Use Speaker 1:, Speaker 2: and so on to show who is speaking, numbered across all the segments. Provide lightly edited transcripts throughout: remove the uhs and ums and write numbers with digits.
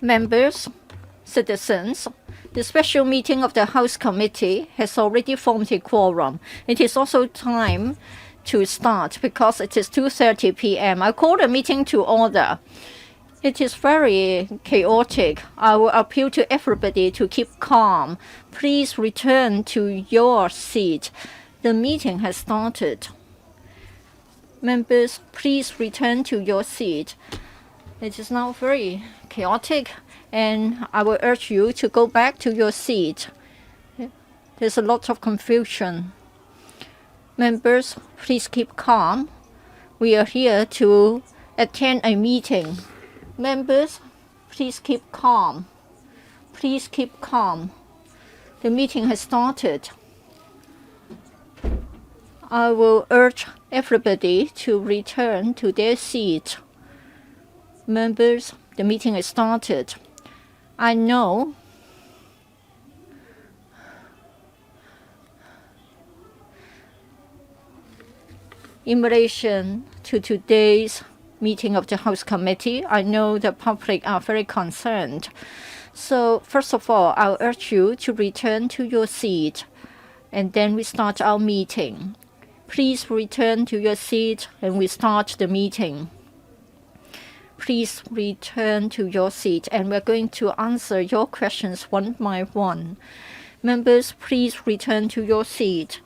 Speaker 1: Members, citizens, the special meeting of the House Committee has already formed a quorum. It is also time to start because it is 2:30 p.m. I call the meeting to order. It is very chaotic. I will appeal to everybody to keep calm. Please return to your seat. The meeting has started. Members, please return to your seat. It is now very chaotic, and I will urge you to go back to your seat. There's a lot of confusion. Members, please keep calm. We are here to attend a meeting. Members, please keep calm. Please keep calm. The meeting has started. I will urge everybody to return to their seat. Members, the meeting has started. I know in relation to today's meeting of the House Committee, I know the public are very concerned. So first of all, I'll urge you to return to your seat, and then we start our meeting. Please return to your seat and we start the meeting. Please return to your seat, and we're going to answer your questions one by one. Members, please return to your seat.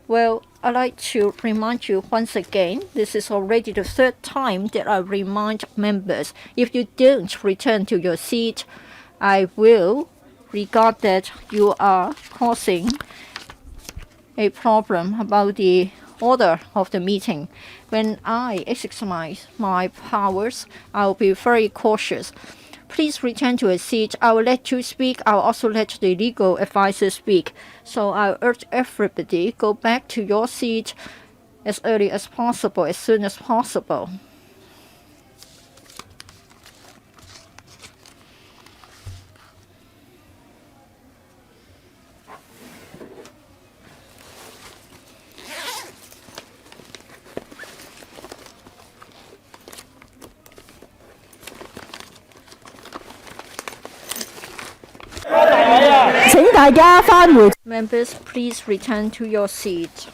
Speaker 1: Well, I'd like to remind you once again, this is already the third time that I remind members, if you don't return to your seat, I will regard that you are causing a problem about the order of the meeting. When I exercise my powers, I'll be very cautious. Please return to a seat. I will let you speak. I'll also let the legal advisor speak. So I urge everybody go back to your seat as early as possible, as soon as possible. Members, please return to your seat.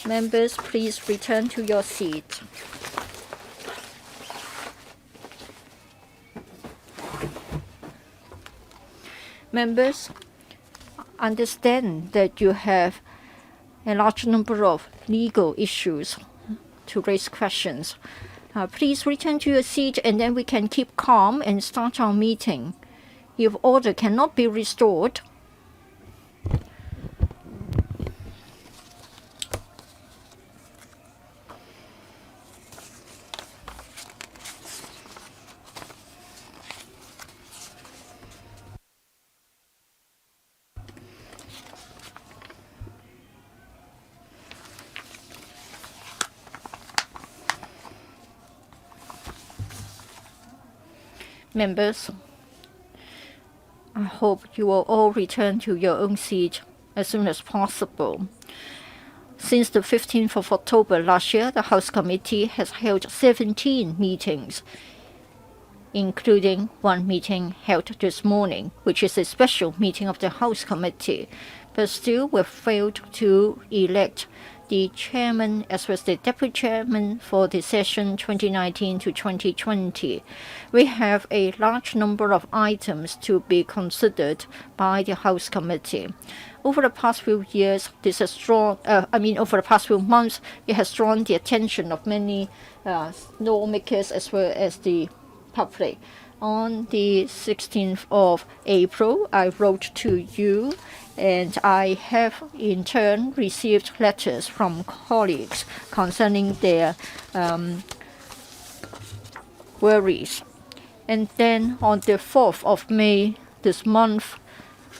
Speaker 1: Members, please return to your seat. Members, understand that you have a large number of legal issues to raise questions. Please return to your seat, and then we can keep calm and start our meeting. If order cannot be restored, members, I hope you will all return to your own seat as soon as possible. Since the 15th of October last year, the House Committee has held 17 meetings, including one meeting held this morning, which is a special meeting of the House Committee. But still, we've failed to elect the chairman as well as the deputy chairman for the session 2019 to 2020. We have a large number of items to be considered by the House Committee. Over the past few years, this has over the past few months, it has drawn the attention of many lawmakers as well as the public. On the 16th of April, I wrote to you, and I have in turn received letters from colleagues concerning their worries. And then on the 4th of May this month,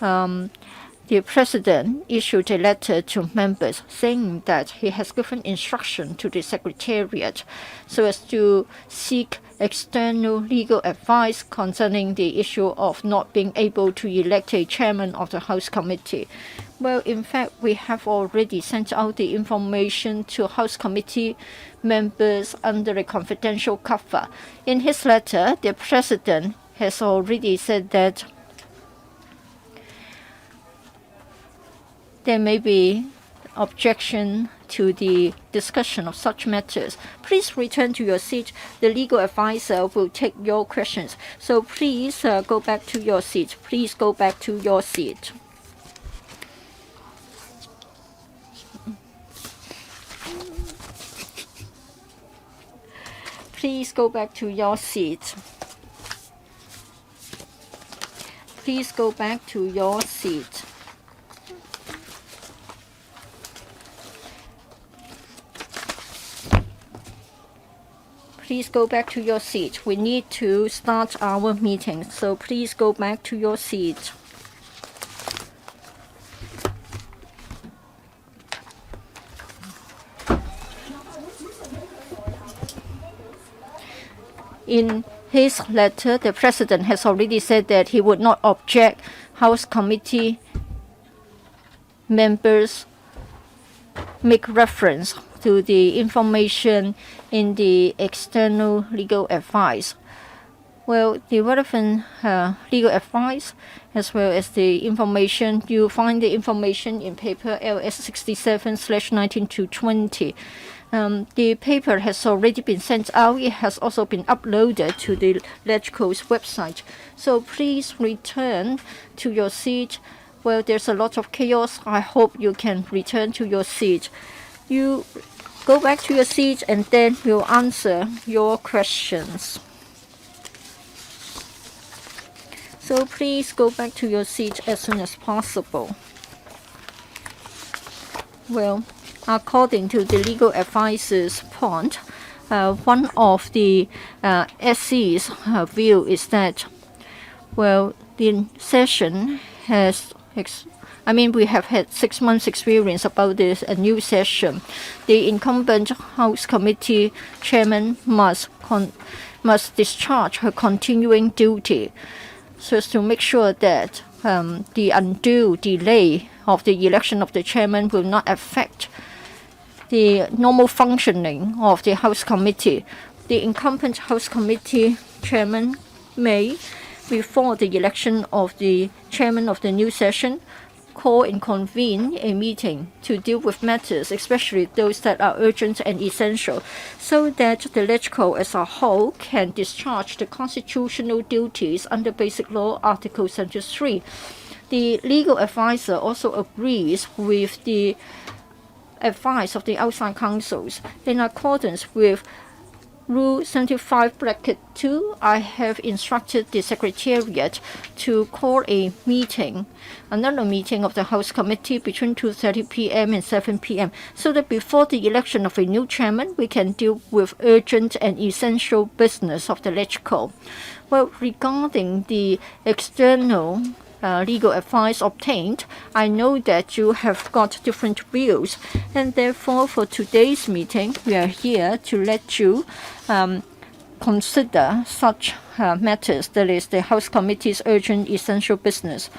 Speaker 1: the President issued a letter to members saying that he has given instruction to the Secretariat so as to seek external legal advice concerning the issue of not being able to elect a chairman of the House Committee. Well, in fact, we have already sent out the information to House Committee members under a confidential cover. In his letter, the President has already said that there may be objection to the discussion of such matters. Please return to your seat. The legal advisor will take your questions. So please go back to your seat. Please go back to your seat. Please go back to your seat. Please go back to your seat. Please go back to your seat. We need to start our meeting, so please go back to your seat. In his letter, the President has already said that he would not object House Committee members make reference to the information in the external legal advice. Well, the relevant legal advice as well as the information, you find the information in paper LS 67/19-20. The paper has already been sent out. It has also been uploaded to the LegCo's website. So please return to your seat. Well, there's a lot of chaos. I hope you can return to your seat. You go back to your seat and then we'll answer your questions. So please go back to your seat as soon as possible. Well, according to the legal advisor's point, one of the SC's view is that, well, the session has we have had 6 months experience about this a new session. The incumbent House Committee chairman must discharge her continuing duty so as to make sure that the undue delay of the election of the chairman will not affect the normal functioning of the House Committee. The incumbent House Committee chairman may, before the election of the chairman of the new session, call and convene a meeting to deal with matters, especially those that are urgent and essential, so that the LegCo as a whole can discharge the constitutional duties under Basic Law Article 73. The legal advisor also agrees with the advice of the outside counsels. In accordance with Rule 75(2), I have instructed the Secretariat to call another meeting of the House Committee between 2:30 p.m. and 7 p.m. so that before the election of a new chairman, we can deal with urgent and essential business of the LegCo. Well, regarding the external legal advice obtained, I know that you have got different views, and therefore for today's meeting, we are here to let you consider such matters, that is the House Committee's urgent essential business.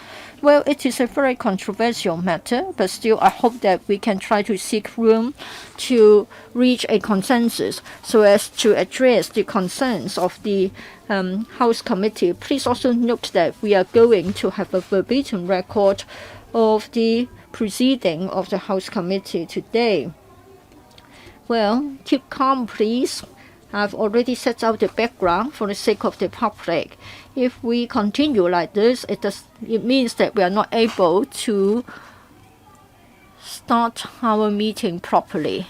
Speaker 1: Well, it is a very controversial matter, but still I hope that we can try to seek room to reach a consensus so as to address the concerns of the House Committee. Please also note that we are going to have a verbatim record of the proceeding of the House Committee today. Well, keep calm, please. I've already set out the background for the sake of the public. If we continue like this, it means that we are not able to start our meeting properly.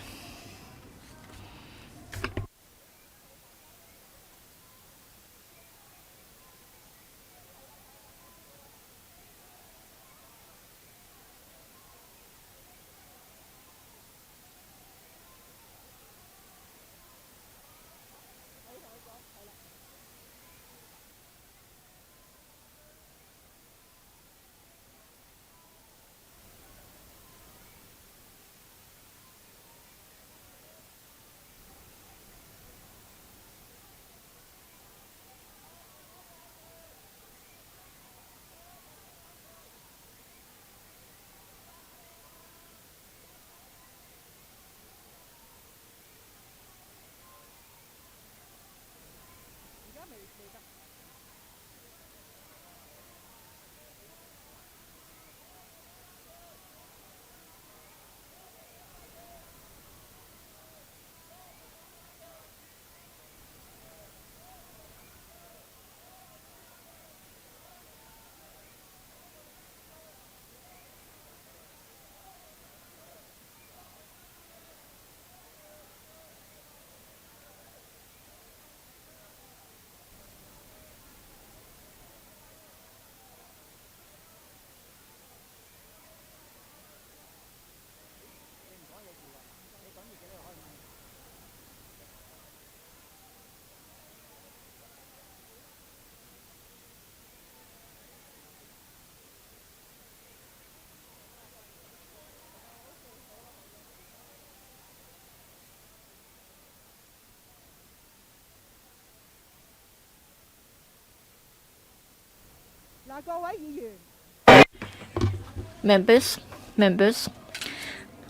Speaker 1: Members,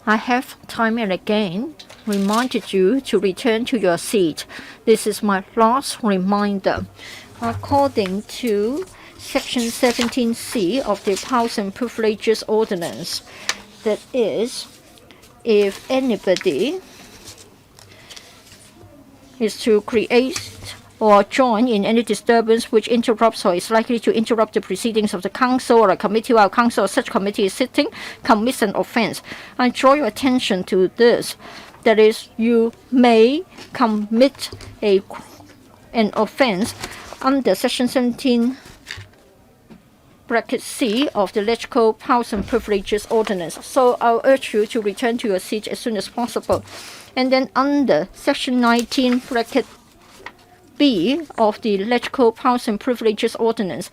Speaker 1: I have time and again reminded you to return to your seat. This is my last reminder. According to Section 17C of the Powers and Privileges Ordinance, that is, if anybody is to create or join in any disturbance which interrupts or is likely to interrupt the proceedings of the council or a committee while council or such committee is sitting, commits an offense. I draw your attention to this. That is, you may commit an offense under Section 17 bracket C of the Electoral Powers and Privileges Ordinance. So I'll urge you to return to your seat as soon as possible. And then under Section 19 bracket B of the Electoral Powers and Privileges Ordinance,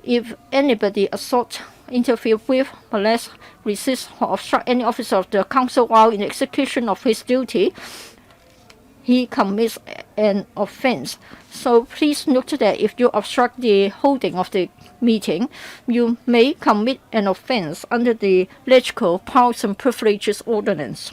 Speaker 1: if anybody assault, interfere with, molest, resist, or obstruct any officer of the council while in execution of his duty, he commits an offense. So please note that if you obstruct the holding of the meeting, you may commit an offense under the Electoral Powers and Privileges Ordinance.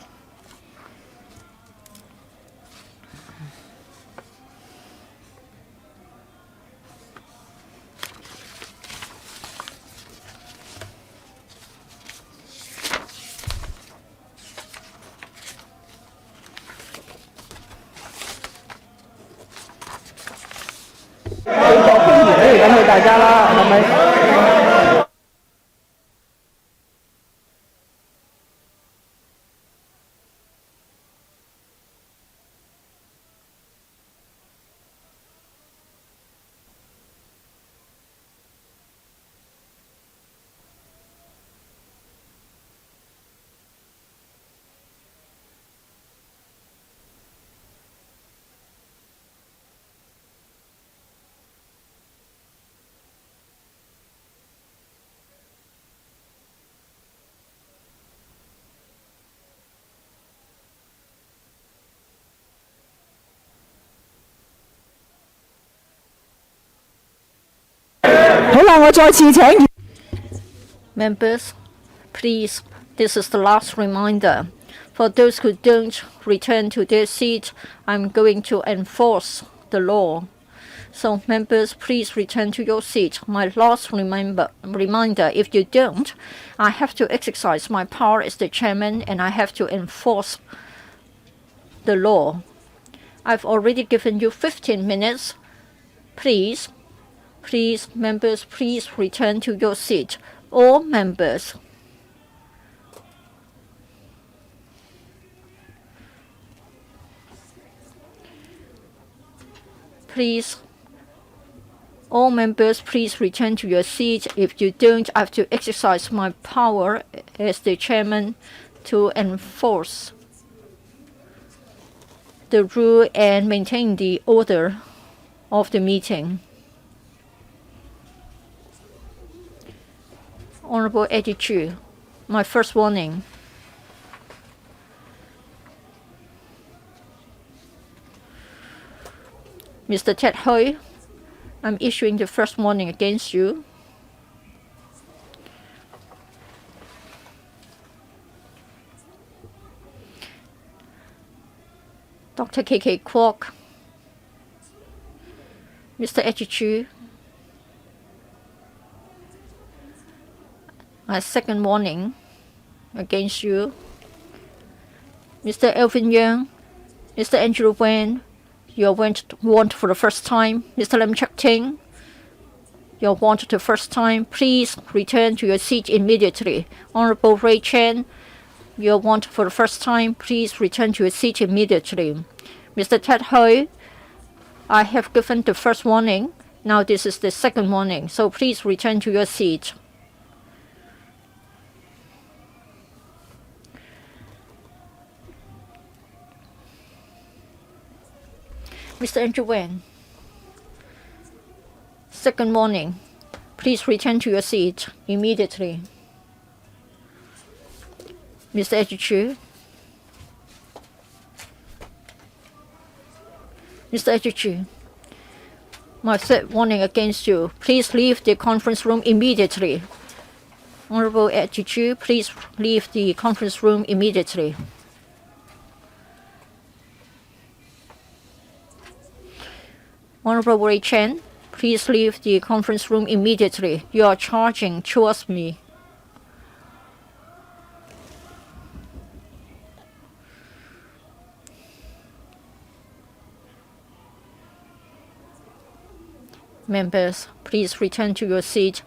Speaker 1: Members, please, this is the last reminder. For those who don't return to their seat, I'm going to enforce the law. So members, please return to your seat. My last reminder, if you don't, I have to exercise my power as the chairman and I have to enforce the law. I've already given you 15 minutes. Please, members, please return to your seat. All members. Please, all members, please return to your seat. If you don't, I have to exercise my power as the chairman to enforce the rule and maintain the order of the meeting. Honorable Eddie Chu, my first warning. Mr. Ted Hui, I'm issuing the first warning against you. Dr. K.K. Kwok, Mr. Eddie Chu, my second warning against you. Mr. Elvin Yang, Mr. Andrew Wen, you're warned for the first time. Mr. Lim Chak Ting, you're warned the first time. Please return to your seat immediately. Honorable Ray Chen, you're warned for the first time. Please return to your seat immediately. Mr. Ted Hui, I have given the first warning. Now this is the second warning. So please return to your seat. Mr. Andrew Wen, second warning. Please return to your seat immediately. Mr. Eddie Chu, Mr. Eddie Chu, My third warning against you. Please leave the conference room immediately. Honorable Pt1, please leave the conference room immediately. Honorable Ray Chen, please leave the conference room immediately. You are charging towards me. Members, please return to your seat.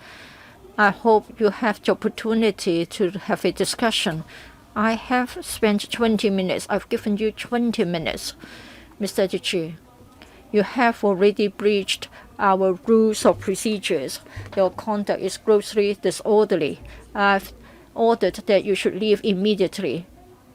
Speaker 1: I hope you have the opportunity to have a discussion. I have spent 20 minutes. I've given you 20 minutes. Mr. Pt1, you have already breached our rules of procedures. Your conduct is grossly disorderly. I've ordered that you should leave immediately.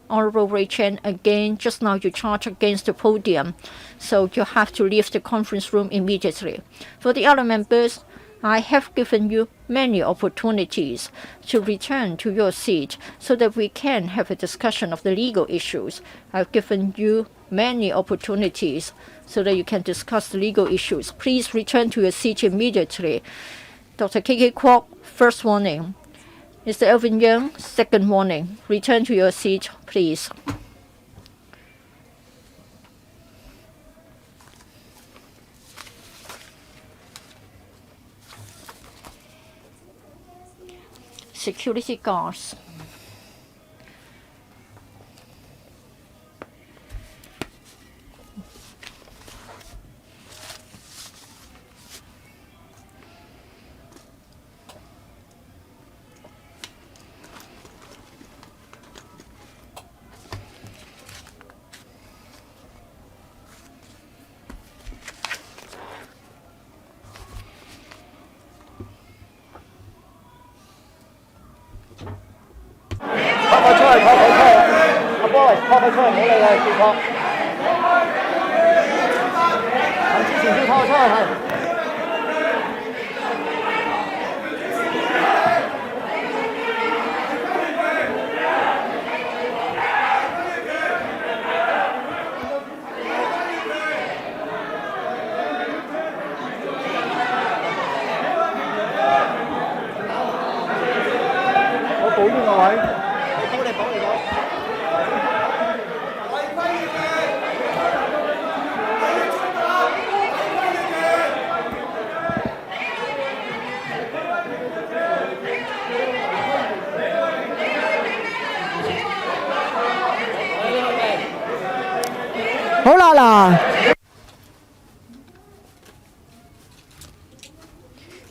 Speaker 1: Honorable Ray Chen, again, just now you charged against the podium, so you have to leave the conference room immediately. For the other members, I have given you many opportunities to return to your seat so that we can have a discussion of the legal issues. I've given you many opportunities so that you can discuss the legal issues. Please return to your seat immediately. Dr. K.K. Kwok, first warning. Mr. Alvin Young, second warning. Return to your seat, please. Security guards.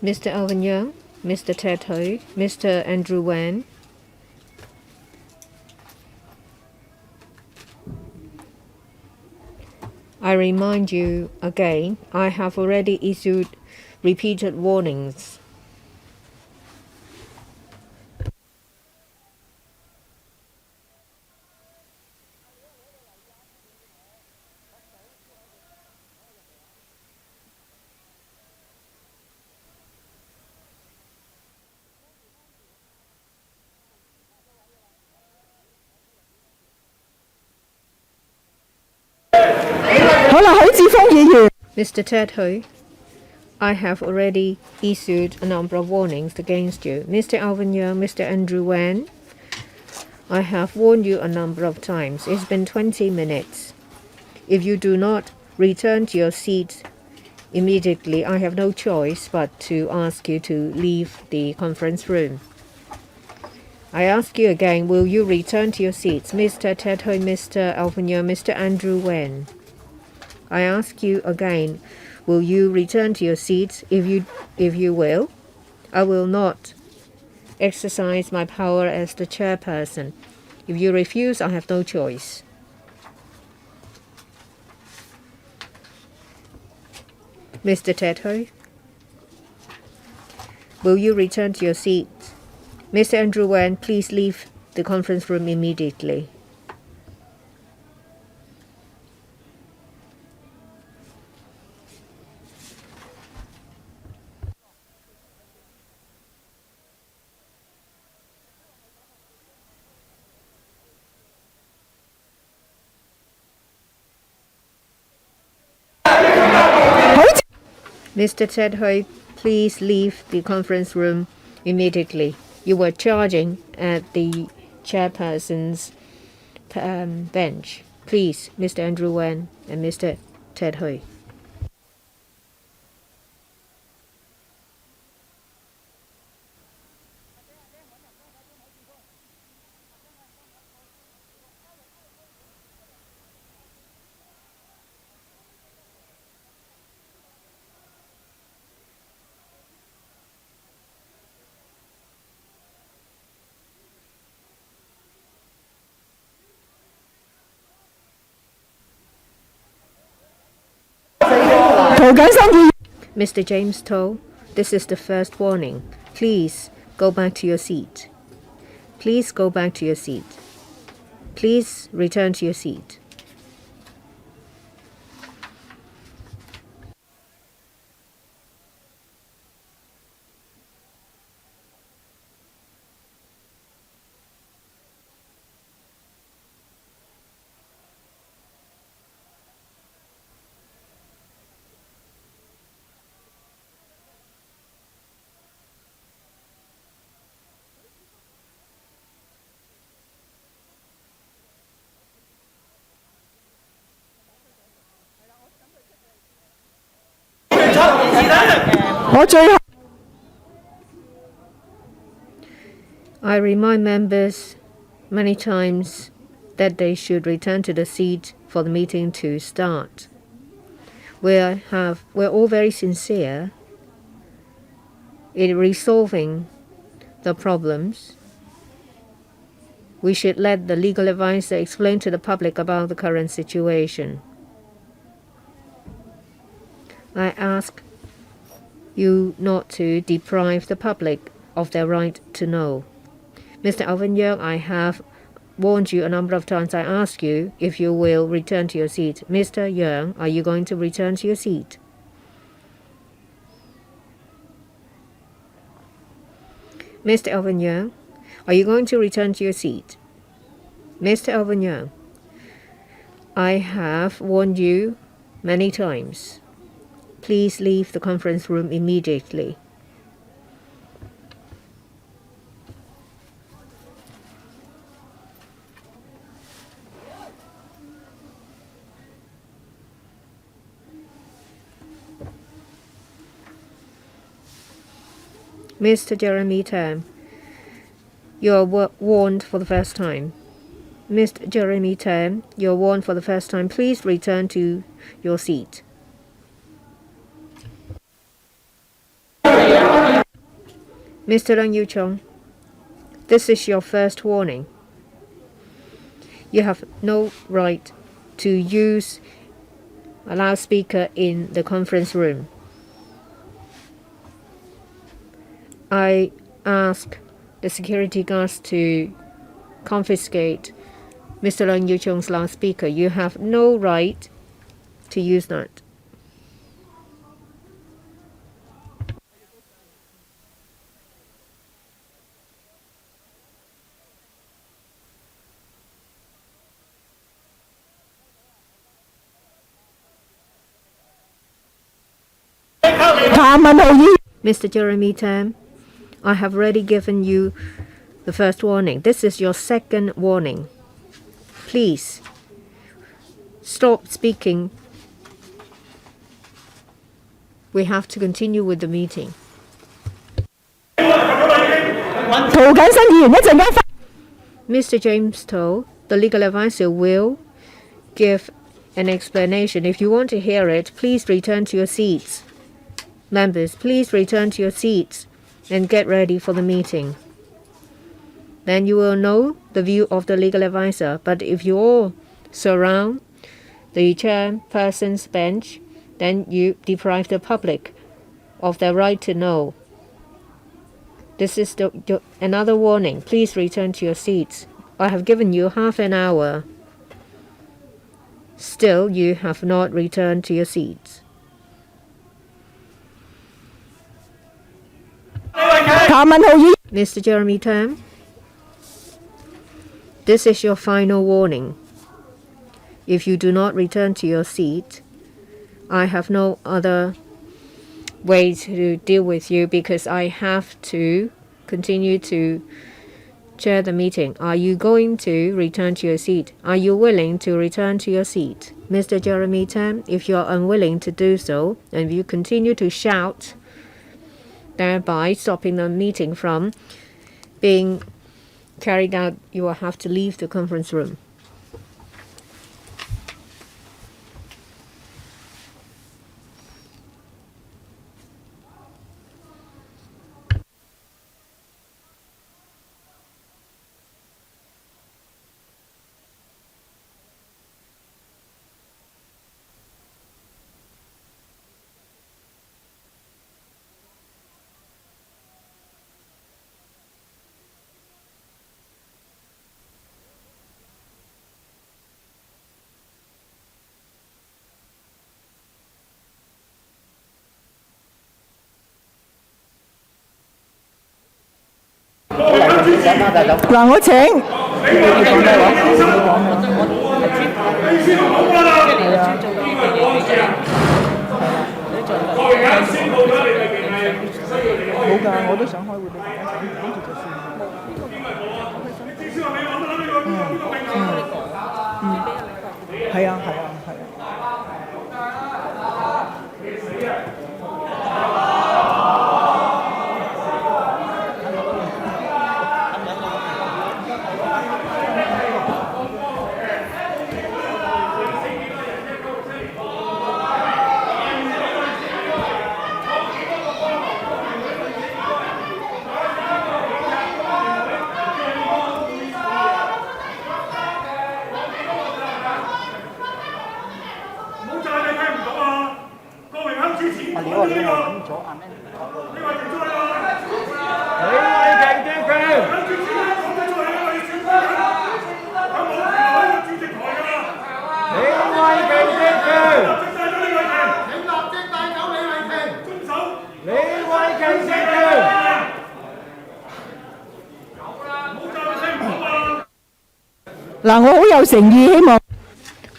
Speaker 1: Mr. Alvin Young, Mr. Ted Hui, Mr. Andrew Wan. I remind you again, I have already issued repeated warnings. Mr. Ted Hui, I have already issued a number of warnings against you. Mr. Alvin Young, Mr. Andrew Wan, I have warned you a number of times. It's been 20 minutes. If you do not return to your seats immediately, I have no choice but to ask you to leave the conference room. I ask you again, will you return to your seats? Mr. Ted Hui, Mr. Alvin Young, Mr. Andrew Wan. I ask you again, will you return to your seats? If you will, I will not exercise my power as the chairperson. If you refuse, I have no choice. Mr. Ted Hui, will you return to your seat? Mr. Andrew Wan, please leave the conference room immediately.
Speaker 2: Mr. Ted Hui, please leave the conference room immediately. You were charging at the chairperson's bench. Please, Mr. Andrew Wen and Mr. Ted Hui. Mr. James To, this is the first warning. Please go back to your seat. Please go back to your seat. Please return to your seat. I remind members many times that they should return to the seat for the meeting to start. We're all very sincere in resolving the problems. We should let the legal advisor explain to the public about the current situation. I ask you not to deprive the public of their right to know. Mr. Alvin Yeung, I have warned you a number of times. I ask you if you will return to your seat. Mr. Yeung, are you going to return to your seat? Mr. Alvin Yeung, are you going to return to your seat? Mr. Alvin Yeung, I have warned you many times. Please leave the conference room immediately. Mr. Jeremy Tam, you are warned for the first time. Mr. Jeremy Tam, you are warned for the first time. Please return to your seat. Mr. Leung Yu-chung, this is your first warning. You have no right to use a loudspeaker in the conference room. I ask the security guards to confiscate Mr. Leung Yu-chung's loudspeaker. You have no right to use that. Mr. Jeremy Tam, I have already given you the first warning. This is your second warning. Please stop speaking. We have to continue with the meeting. Mr. James To, the legal advisor, will give an explanation. If you want to hear it, please return to your seats. Members, please return to your seats and get ready for the meeting. Then you will know the view of the legal advisor. But if you all surround the chairperson's bench, then you deprive the public of their right to know. This is another warning. Please return to your seats. I have given you half an hour. Still, you have not returned to your seats. Mr. Jeremy Tam, this is your final warning. If you do not return to your seat, I have no other way to deal with you because I have to continue to chair the meeting. Are you going to return to your seat? Are you willing to return to your seat? Mr. Jeremy Tam, if you are unwilling to do so, and you continue to shout, thereby stopping the meeting from being carried out, you will have to leave the conference room.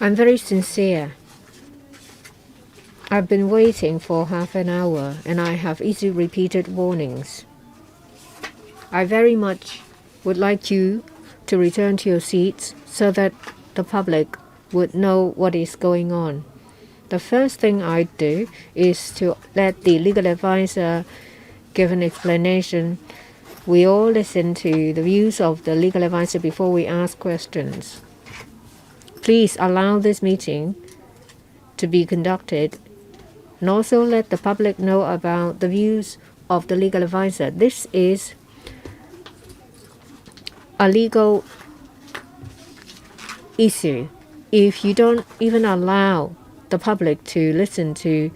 Speaker 3: I'm
Speaker 2: very sincere. I've been waiting for half an hour and I have issued repeated warnings. I very much would like you to return to your seats so that the public would know what is going on. The first thing I do is to let the legal advisor give an explanation. We all listen to the views of the legal advisor before we ask questions. Please allow this meeting to be conducted and also let the public know about the views of the legal advisor. This is a legal issue. If you don't even allow the public to listen to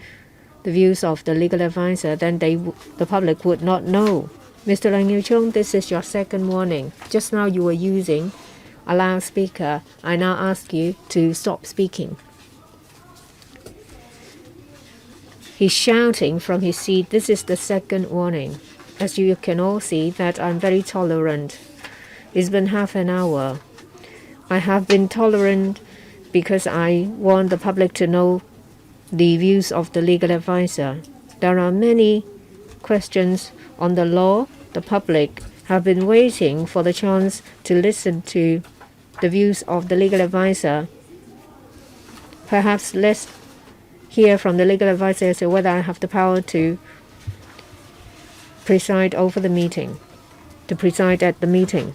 Speaker 2: the views of the legal advisor, then the public would not know. Mr. Lang Yu-chung, this is your second warning. Just now you were using a loudspeaker. I now ask you to stop speaking. He's shouting from his seat. This is the second warning. As you can all see that I'm very tolerant. It's been half an hour. I have been tolerant because I want the public to know the views of the legal advisor. There are many questions on the law. The public have been waiting for the chance to listen to the views of the legal advisor. Perhaps let's hear from the legal advisor as to whether I have the power to preside over the meeting, to preside at the meeting.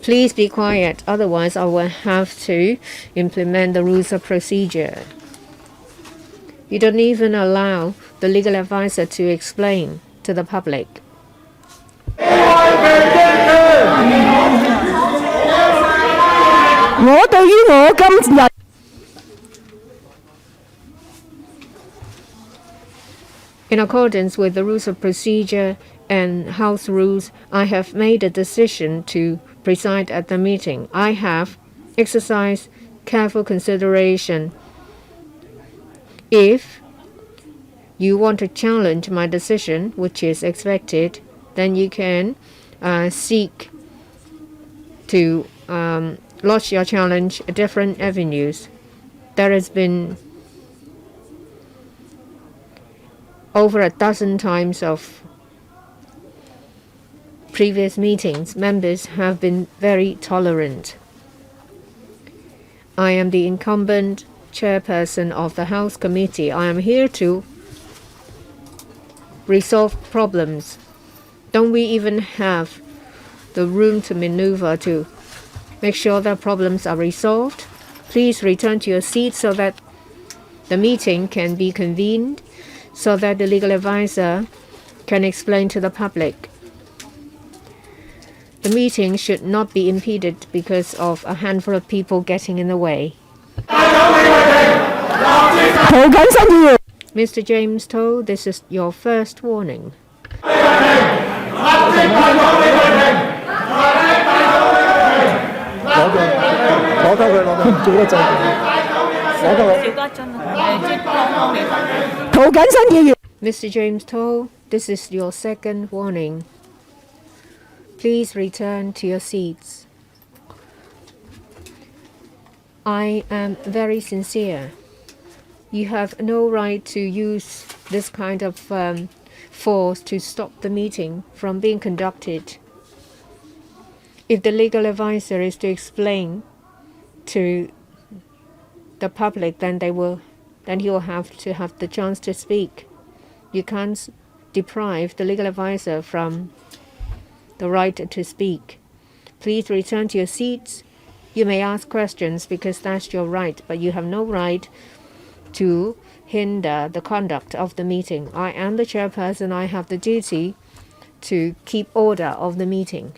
Speaker 2: Please be quiet, otherwise I will have to implement the rules of procedure. You don't even allow the legal advisor to explain to the public. In accordance with the rules of procedure and House rules, I have made a decision to preside at the meeting. I have exercised careful consideration. If you want to challenge my decision, which is expected, then you can seek to lodge your challenge at different avenues. There has been over a dozen times of previous meetings, members have been very tolerant. I am the incumbent chairperson of the House Committee. I am here to resolve problems. Don't we even have the room to maneuver to make sure that problems are resolved? Please return to your seat so that the meeting can be convened, so that the legal advisor can explain to the public. The meeting should not be impeded because of a handful of people getting in the way. Mr. James Toh, this is your first warning. Mr. James Toh, this is your second warning. Please return to your seats. I am very sincere. You have no right to use this kind of force to stop the meeting from being conducted. If the legal advisor is to explain to the public, then he will have to have the chance to speak. You can't deprive the legal advisor from the right to speak. Please return to your seats. You may ask questions because that's your right, but you have no right to hinder the conduct of the meeting. I am the chairperson. I have the duty to keep order of the meeting.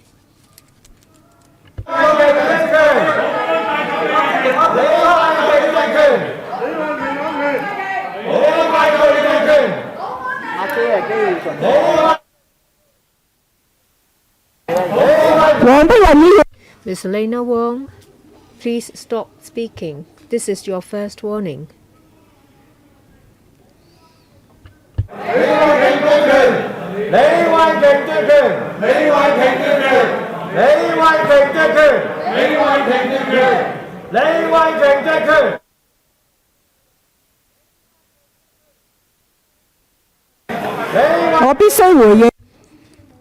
Speaker 2: Ms. Lena Wong, please stop speaking. This is your first warning.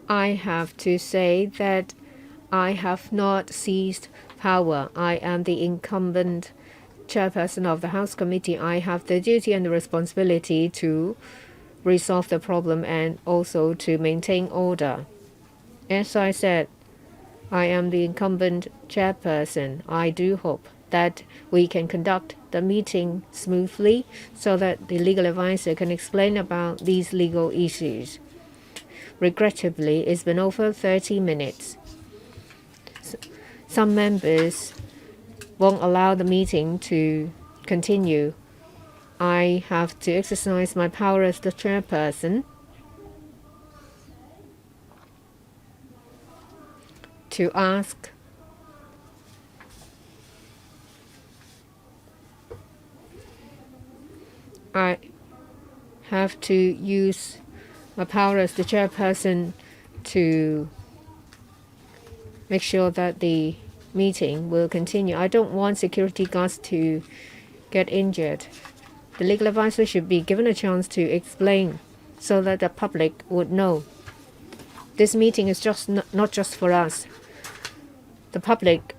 Speaker 2: I have to say that I have not seized power. I am the incumbent chairperson of the House Committee. I have the duty and the responsibility to resolve the problem and also to maintain order. As I said, I am the incumbent chairperson. I do hope that we can conduct the meeting smoothly so that the legal advisor can explain about these legal issues. Regrettably, it's been over 30 minutes. Some members won't allow the meeting to continue. I have to exercise my power as the chairperson to ask I have to use my power as the chairperson to make sure that the meeting will continue. I don't want security guards to get injured. The legal advisor should be given a chance to explain so that the public would know. This meeting is just not just for us. The public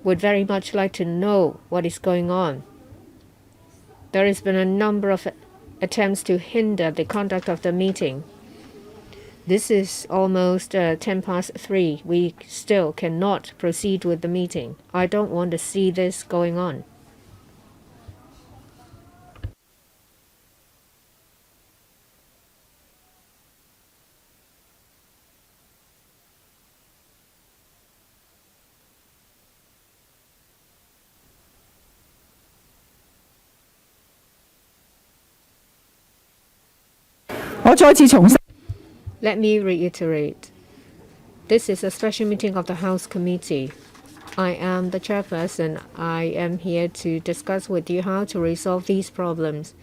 Speaker 2: would very much like to know what is going on. There has been a number of attempts to hinder the conduct of the meeting. This is almost 3:10. We still cannot proceed with the meeting. I don't want to see this going on. Let me reiterate. This is a special meeting of the House Committee. I am the chairperson. I am here to discuss with you how to resolve these problems.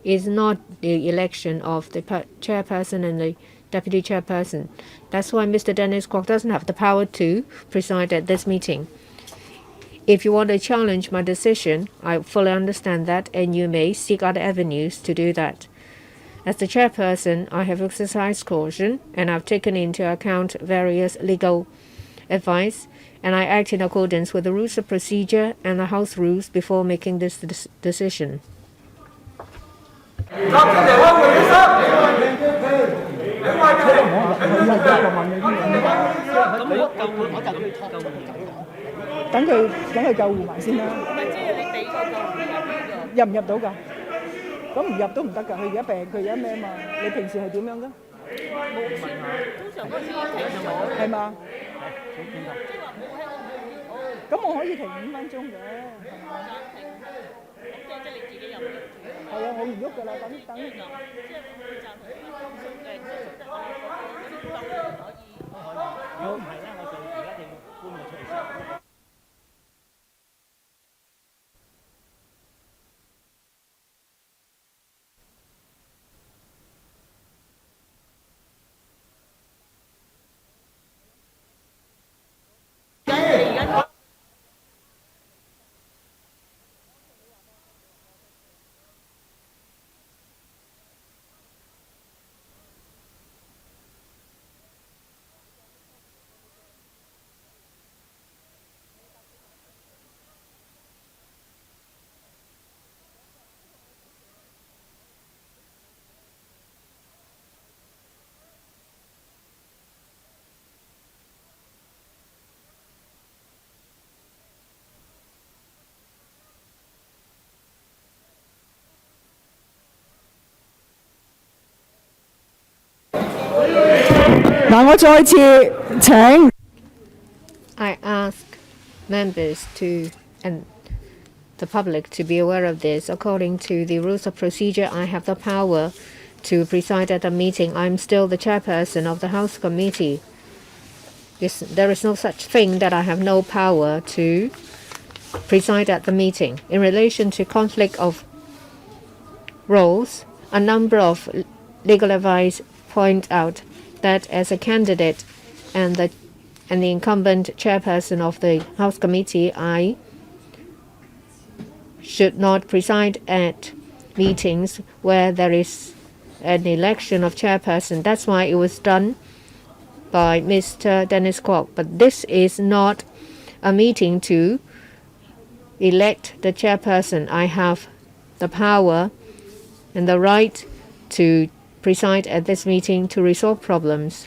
Speaker 2: It's not the election of the chairperson and the deputy chairperson. That's why Mr. Dennis Kwok doesn't have the power to preside at this meeting. If you want to challenge my decision, I fully understand that, and you may seek other avenues to do that. As the chairperson, I have exercised caution and I've taken into account various legal advice, and I act in accordance with the rules of procedure and the House rules before making this decision. I ask members and the public to be aware of this. According to the rules of procedure, I have the power to preside at a meeting. I'm still the chairperson of the House Committee. There is no such thing that I have no power to preside at the meeting. In relation to conflict of roles, a number of legal advice point out that as a candidate and the incumbent chairperson of the House Committee, I should not preside at meetings where there is an election of chairperson. That's why it was done by Mr. Dennis Kwok. But this is not a meeting to elect the chairperson. I have the power and the right to preside at this meeting to resolve problems.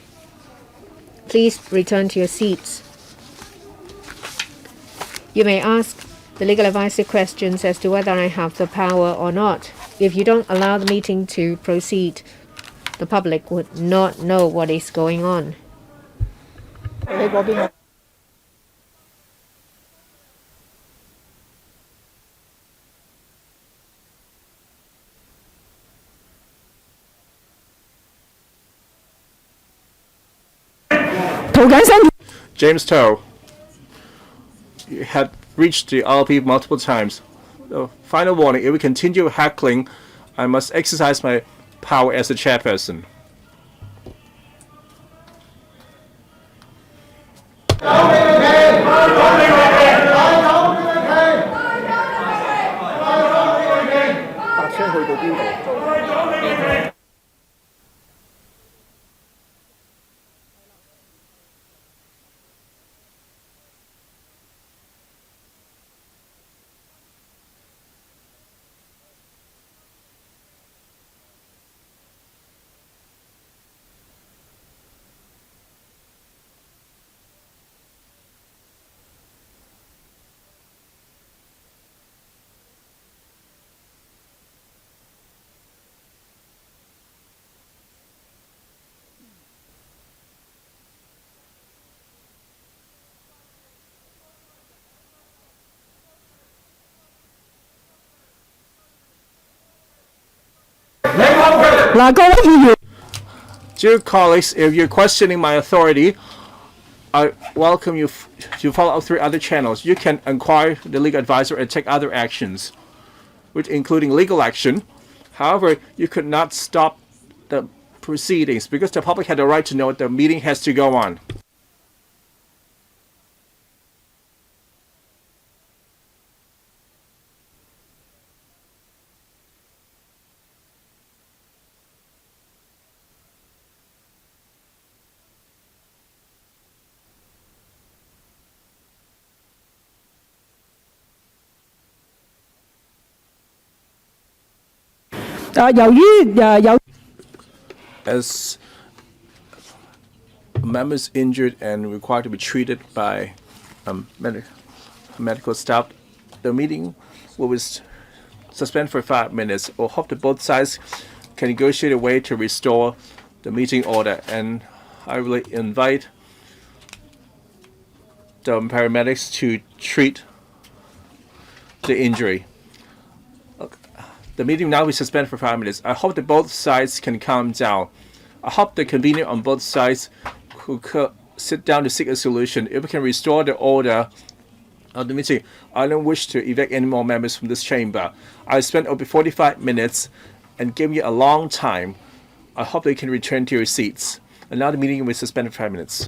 Speaker 2: Please return to your seats. You may ask the legal advisor questions as to whether I have the power or not. If you don't allow the meeting to proceed, the public would not know what is going on.
Speaker 4: James Toe, you had reached the RP multiple times. Final warning, if we continue heckling, I must exercise my power as the chairperson. Dear colleagues, if you're questioning my authority, I welcome you to follow up through other channels. You can inquire the legal advisor and take other actions, which including legal action. However, you could not stop the proceedings because the public had the right to know the meeting has to go on.
Speaker 3: 由於有
Speaker 4: As members injured and required to be treated by medical staff, the meeting will be suspended for 5 minutes. We'll hope that both sides can negotiate a way to restore the meeting order, and I will invite the paramedics to treat the injury. The meeting now will be suspended for 5 minutes. I hope that both sides can calm down. I hope the convener on both sides who could sit down to seek a solution. If we can restore the order of the meeting, I don't wish to evict any more members from this chamber. I spent over 45 minutes and gave you a long time. I hope they can return to your seats. And now the meeting will be suspended for 5 minutes.